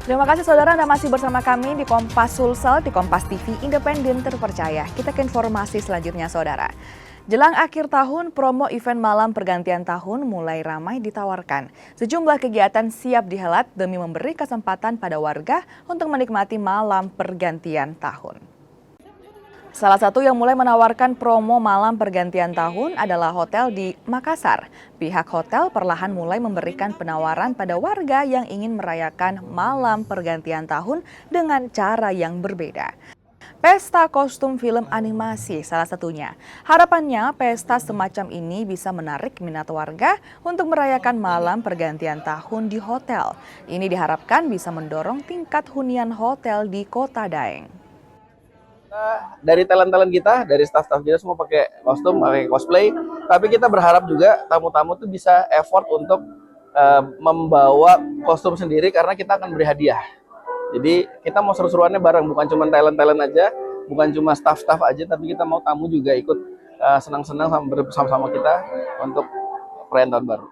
Terima kasih saudara Anda masih bersama kami di Kompas Sulsel, di Kompas TV Independen Terpercaya. Kita ke informasi selanjutnya saudara. Jelang akhir tahun, promo event malam pergantian tahun mulai ramai ditawarkan. Sejumlah kegiatan siap dihelat demi memberi kesempatan pada warga untuk menikmati malam pergantian tahun. Salah satu yang mulai menawarkan promo malam pergantian tahun adalah hotel di Makassar. Pihak hotel perlahan mulai memberikan penawaran pada warga yang ingin merayakan malam pergantian tahun dengan cara yang berbeda. Pesta kostum film animasi salah satunya. Harapannya pesta semacam ini bisa menarik minat warga untuk merayakan malam pergantian tahun di hotel. Ini diharapkan bisa mendorong tingkat hunian hotel di Kota Daeng. Dari talent-talent kita, dari staff-staff kita semua pakai kostum, pakai cosplay. Tapi kita berharap juga tamu-tamu tuh bisa effort untuk membawa kostum sendiri karena kita akan beri hadiah. Jadi kita mau seru-seruannya bareng, bukan cuma talent-talent aja, bukan cuma staff-staff aja, tapi kita mau tamu juga ikut senang-senang bersama-sama kita untuk perayaan tahun baru.